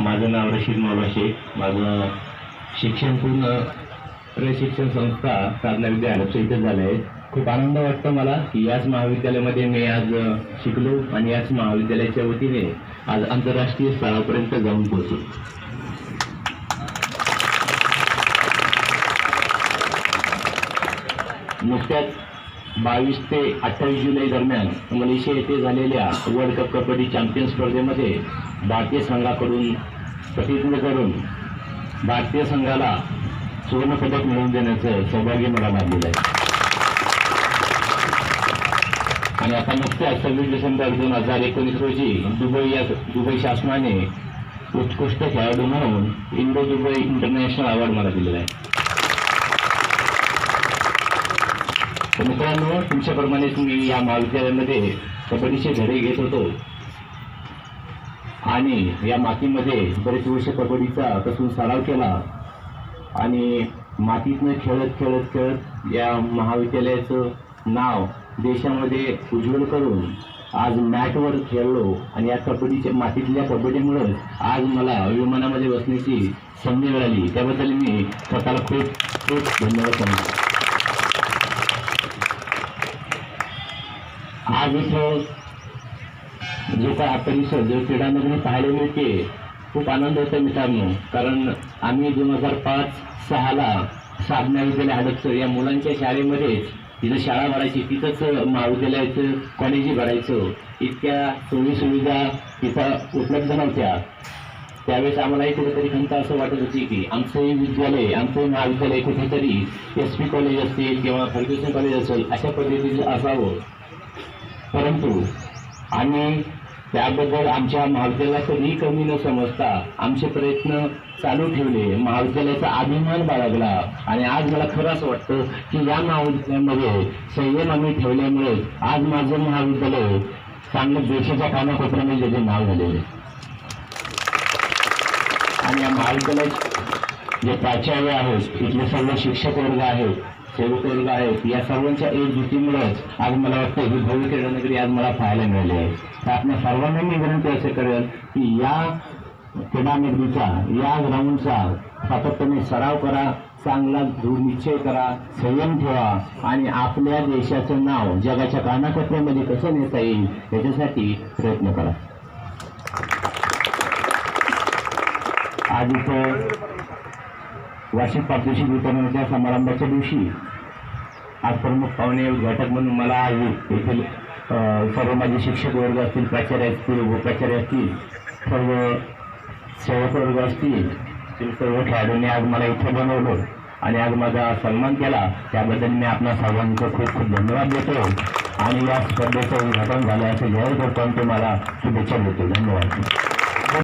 माझं नाव रशीद मौला शेख। माझं शिक्षण पूर्ण प्रशिक्षण संस्था साधना विद्यालय इथे झालं आहे। खूप आनंद वाटतो मला की याच महाविद्यालयामध्ये मी आज शिकलो आणि याच महाविद्यालयाच्या वतीने आज आंतरराष्ट्रीय स्तरापर्यंत जाऊन पोहोचलो। नुकत्याच 22 ते 28 जुलै दरम्यान मलेशिया येथे झालेल्या वर्ल्ड कप कबड्डी चॅम्पियन स्पर्धेमध्ये भारतीय संघाकडून प्रतिनिधित्व करून भारतीय संघाला सुवर्णपदक मिळवून देण्याचं सौभाग्य मला लाभलेलं आहे। आणि आता नुकत्याच 26 डिसेंबर 2019 रोजी दुबई शासनाने उत्कृष्ट खेळाडू म्हणून इंडो दुबई इंटरनॅशनल अवॉर्ड मला दिलेला आहे। मित्रांनो, तुमच्याप्रमाणेच मी या महाविद्यालयामध्ये कबड्डीचे धडे घेत होतो आणि या मातीमध्ये बरेच वर्ष कबड्डीचा कसून सराव केला आणि मातीतनं खेळत या महाविद्यालयाचं नाव देशामध्ये उज्ज्वल करून आज मॅटवर खेळलो आणि या कबड्डीच्या मातीतल्या कबड्डीमुळे आज मला विमानामध्ये बसण्याची संधी मिळाली। त्याबद्दल मी स्वतःला खूप धन्यवाद सांगतो। आज इथं जो काय परिसर जो क्रीडानगरी पाहायला मिळते खूप आनंद होतो मित्रांनो, कारण आम्ही 2005-06 साधना विद्यालय हडपसर या मुलांच्या शाळेमध्येच तिथं शाळा भरायची, तिथंच महाविद्यालयाचं कॉलेजही भरायचं। इतक्या सोयी सुविधा तिथं उपलब्ध नव्हत्या। त्यावेळेस आम्हालाही कुठेतरी खंत असं वाटत होती की आमचंही विद्यालय आमचंही महाविद्यालय कुठेतरी SP कॉलेज असतील किंवा फर्ग्युसन कॉलेज असेल अशा पद्धतीचं असावं, परंतु आम्ही त्याबद्दल आमच्या महाविद्यालयाला कधी कमी न समजता आमचे प्रयत्न चालू ठेवले, महाविद्यालयाचा अभिमान बाळगला आणि आज मला खरं असं वाटतं की या महाविद्यालयामध्ये संयम आम्ही ठेवल्यामुळे आज माझं महाविद्यालय चांगलं देशाच्या कानाकोपऱ्यामध्ये त्याचे नाव झालेले आणि या महाविद्यालयात जे प्राचार्य आहेत, इथले सर्व शिक्षक वर्ग आहेत, सेवक वर्ग आहेत, या सर्वांच्या एकजुटीमुळेच आज मला वाटतं ही भव्य क्रीडानगरी आज मला पाहायला मिळाली आहे। तर आपल्या सर्वांना मी विनंती असे करेल की या क्रीडानगरीचा या ग्राउंडचा सातत्याने सराव करा, चांगला दृढ निश्चय करा, संयम ठेवा आणि आपल्या देशाचं नाव जगाच्या कानाकोपऱ्यामध्ये कसं नेता येईल याच्यासाठी प्रयत्न करा। आज इथं वार्षिक पारितोषिक वितरणाच्या समारंभाच्या दिवशी आज प्रमुख पाहुणे उद्घाटक म्हणून मला येथील सर्व माझे शिक्षक वर्ग असतील, प्राचार्य असतील, उपप्राचार्य असतील, सर्व सेवक वर्ग असतील, सर्व खेळाडूंनी आज मला इथे बनवलं आणि आज माझा सन्मान केला, त्याबद्दल मी आपल्या सर्वांचं खूप धन्यवाद देतो आणि या स्पर्धेचं उद्घाटन झालं असं जाहीर करतो आणि तुम्हाला शुभेच्छा देतो। धन्यवाद।